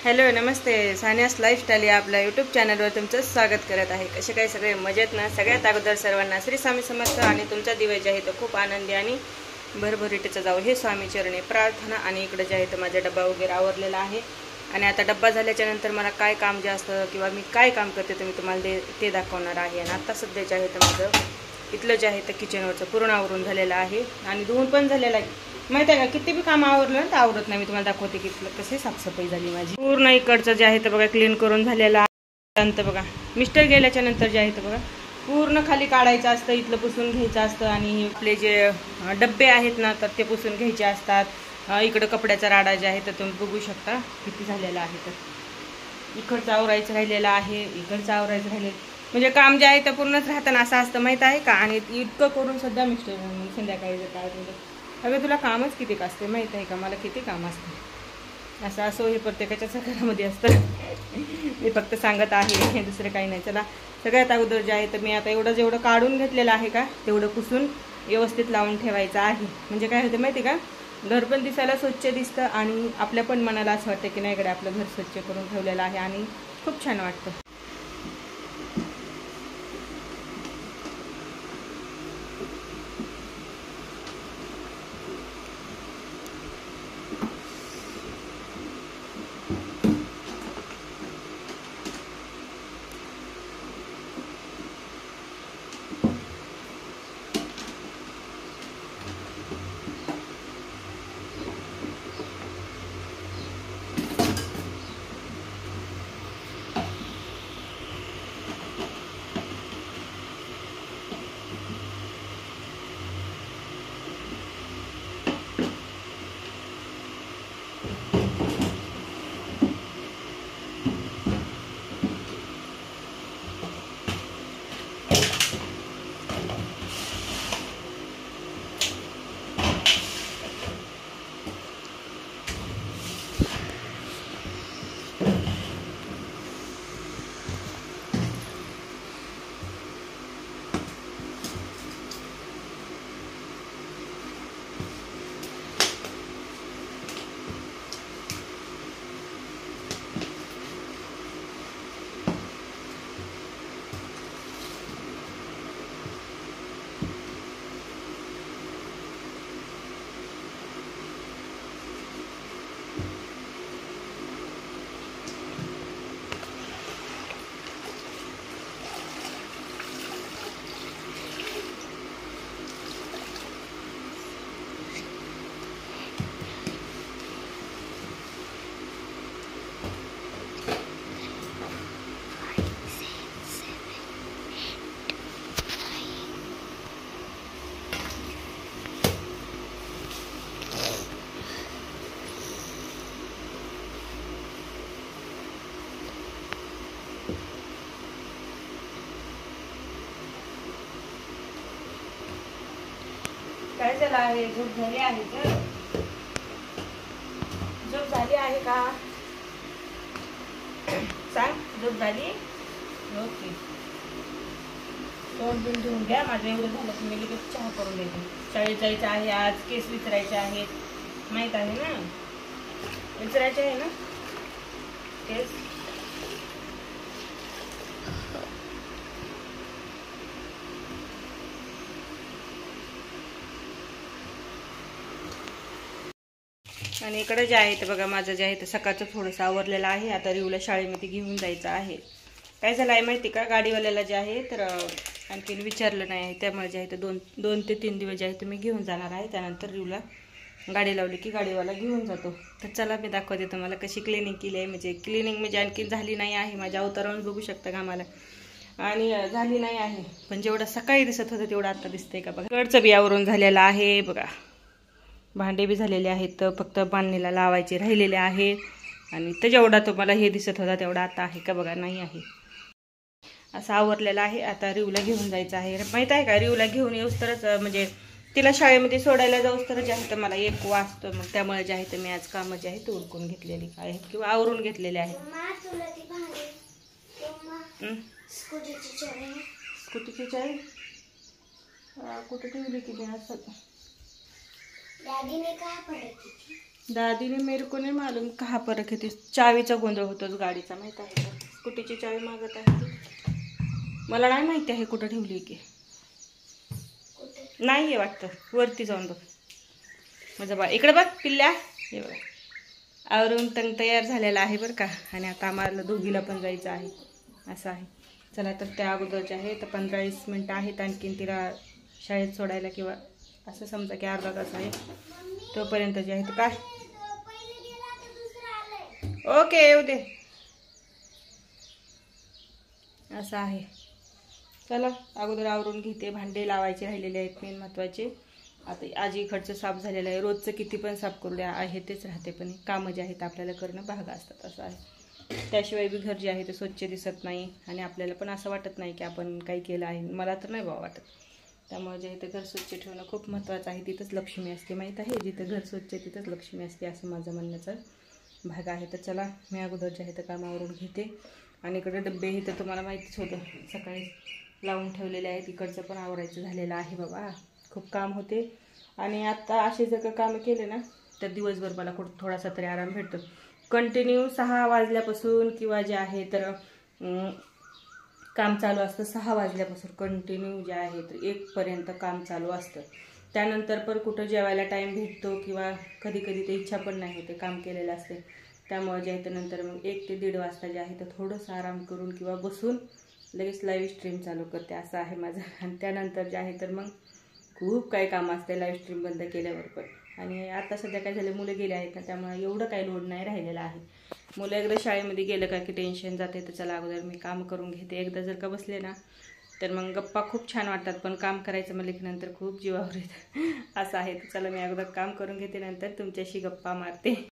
Hello नमस्ते, Sania's lifestyle या आपल्या YouTube चॅनलवर तुमचं स्वागत करत आहे। कसे काय सगळे मजेत ना? सगळ्यात अगोदर सर्वांना श्री स्वामी समर्थ आणि तुमचा दिवस जे आहे तो खूप आनंदी आणि भरभरीटीचा जावं हे स्वामी चरणी प्रार्थना। आणि इकडे जे आहे तो माझा डब्बा वगैरे आवरलेला आहे आणि आता डब्बा झाल्याच्या नंतर मला काय काम जे असतं किंवा मी काय काम करते ते मी तुम्हाला ते दाखवणार आहे। आणि आता सध्या जे आहे तर माझं इथलं जे आहे तर किचनवरचं पूर्ण आवरून झालेलं आहे आणि धुवून पण झालेलं आहे। माहिती आहे का, किती बी काम आवरलं ना तर आवरत नाही। मी तुम्हाला दाखवते की कसे साफसफाई झाली माझी। पूर्ण इकडचं जे आहे तर बघा क्लीन करून झालेलं आहे। नंतर बघा मिस्टर गेल्याच्या नंतर जे आहे तर बघा पूर्ण खाली काढायचं असतं, इथलं पुसून घ्यायचं असतं आणि आपले जे डब्बे आहेत ना तर ते पुसून घ्यायचे असतात। इकडं कपड्याचा राडा जे आहे तर तुम्ही बघू शकता किती झालेला आहे। तर इकडचं आवरायचं राहिलेलं आहे, इकडचं आवरायचं राहिलेलं, म्हणजे काम जे आहे ते पूर्णच राहताना असं असतं माहीत आहे का। आणि इतकं करून सध्या मिस्टर संध्याकाळी जर काय अगं तुला कामच किती असते माहीत आहे का, मला किती काम असतं असं असो हे प्रत्येकाच्याच घरामध्ये असतं। मी फक्त सांगत आहे, हे दुसरं काही नाही। चला सगळ्यात अगोदर जे आहे तर मी आता एवढं जेवढं काढून घेतलेलं आहे का तेवढं पुसून व्यवस्थित लावून ठेवायचं आहे। म्हणजे काय होतं माहिती का, घर पण दिसायला स्वच्छ दिसतं आणि आपल्या पण मनाला असं वाटतं की नाही कडे आपलं घर स्वच्छ करून ठेवलेलं आहे आणि खूप छान वाटतं। काय झालं आहे? झोप झाली आहे का? झोप झाली आहे का सांग, झोप झाली? ओके, तोंड बिन धुवून घ्या। माझं एवढं झालं की मी लगेच चहा करून देते। शाळेत जायचं आहे आज, केस विचारायचे आहेत माहीत आहे ना, विचारायचे आहे ना केस। आणि इकडे जे आहे ते बघा माझं जे आहे ते सकाळचं थोडंसं आवरलेलं आहे। आता रिवला शाळेमध्ये घेऊन जायचं आहे। काय झालं आहे माहिती का, गाडीवाल्याला जे आहे तर आणखीन विचारलं नाही आहे, त्यामुळे जे आहे ते दोन ते 3 दिवस जे आहे ते मी घेऊन जाणार आहे। त्यानंतर रिवला गाडी लावली की गाडीवाला घेऊन जातो। तर चला मी दाखवते तुम्हाला कशी क्लिनिंग केली आहे। म्हणजे क्लिनिंग म्हणजे आणखीन झाली नाही आहे, माझ्या अवतारावरून बघू शकता का मला, आणि झाली नाही आहे पण जेवढं सकाळी दिसत होतं तेवढं आता दिसतंय का बघा। कडचं बी आवरून झालेलं आहे बघा, भांडे बी झालेले आहेत, तर फक्त बांधणीला लावायचे राहिलेले आहेत। आणि तर जेवढा तुम्हाला हे दिसत होता तेवढा आता आहे का बघा, नाही आहे असं आवरलेलं आहे। आता रिवला घेऊन जायचं आहे। माहीत आहे का, रिवला घेऊन येऊस तरच म्हणजे तिला शाळेमध्ये सोडायला जाऊस तर जे आहे तर मला 1 वाजतो। मग त्यामुळे जे आहे तर मी आज कामं जे आहे ते उरकून घेतलेली आहेत किंवा आवरून घेतलेले आहेत। स्कूटीची चावी कुठे ठेवली की असं दादीने काय पडत दादी ने मेरे को नहीं मालूम कहाँ पर रखी थी. चावीचा गोंधळ होतोच गाडीचा, माहित आहे का? स्कूटीची चावी मागत आहे ती. मला नाही माहिती आहे कुठं ठेवली की. नाही आहे वाटतं, वरती जाऊन बघ. माझा बा इकडे बघ पिल्ल्या. हे बघा आवरून तयार झालेला आहे बरं का. आणि आता आम्हाला दोघीला पण जायचं आहे असं आहे. चला तर त्या अगोदरचे आहे तर 15-20 मिनटं आहेत आणखीन तिला शाळेत सोडायला, किंवा असं समजा की अर्धा तास आहे तोपर्यंत जे आहे तर काय. ओके येऊ दे असं आहे. चला अगोदर आवरून घेते. भांडे लावायचे राहिलेले आहेत मेन महत्त्वाचे. आता आज इकडचं साफ झालेलं आहे. रोजचं किती पण साफ करू द्या आहे तेच राहते, पण कामं जे आहेत आपल्याला करणं भाग असतात असं आहे. त्याशिवाय बी घर जे आहे ते स्वच्छ दिसत नाही आणि आपल्याला पण असं वाटत नाही की आपण काही केलं आहे. मला तर नाही बाबा वाटत. त्यामुळे जे आहे ते घर स्वच्छ ठेवणं खूप महत्त्वाचं आहे. तिथंच लक्ष्मी असते, माहीत आहे. जिथं घर स्वच्छ तिथंच लक्ष्मी असते असं माझं म्हणण्याचा भाग आहे. तर चला मी अगोदर जे आहे ते कामावरून घेते. आणि इकडे डबे हे तर तुम्हाला माहितीच होतं, सकाळी लावून ठेवलेले आहेत. इकडचं पण आवरायचं झालेलं आहे बाबा. खूप काम होते आणि आता असे जर का कामं केले ना तर दिवसभर मला थोडासा तरी आराम भेटतो. कंटिन्यू 6 वाजल्यापासून किंवा जे आहे तर काम चालू असतं. 6 वाजल्यापासून कंटिन्यू जे आहे तर 1 पर्यंत काम चालू असतं. त्यानंतर पण कुठं जेवायला टाईम भेटतो किंवा कधी कधी ते इच्छा पण नाही होते, काम केलेलं असते. त्यामुळे जे आहे तर नंतर मग 1 ते 1:30 वाजता जे आहे तर थोडंसं आराम करून किंवा बसून लगेच लाईव्ह स्ट्रीम चालू करते असं आहे माझं. आणि त्यानंतर जे आहे तर मग खूप काही काम असते लाईव्ह स्ट्रीम बंद केल्यावर पण. आणि आता सध्या काय झालं, मुलं गेले आहेत ना त्यामुळे एवढं काही लोड नाही राहिलेलं आहे. मुलं एकदा शाळेमध्ये गेलं का की टेन्शन जाते. तर चला अगोदर मी काम करून घेते. एकदा जर का बसले ना तर मग गप्पा खूप छान वाटतात, पण काम करायचं म्हणलं की नंतर खूप जीवावर येतं असं आहे. तर चला मी अगोदर काम करून घेते, नंतर तुमच्याशी गप्पा मारते.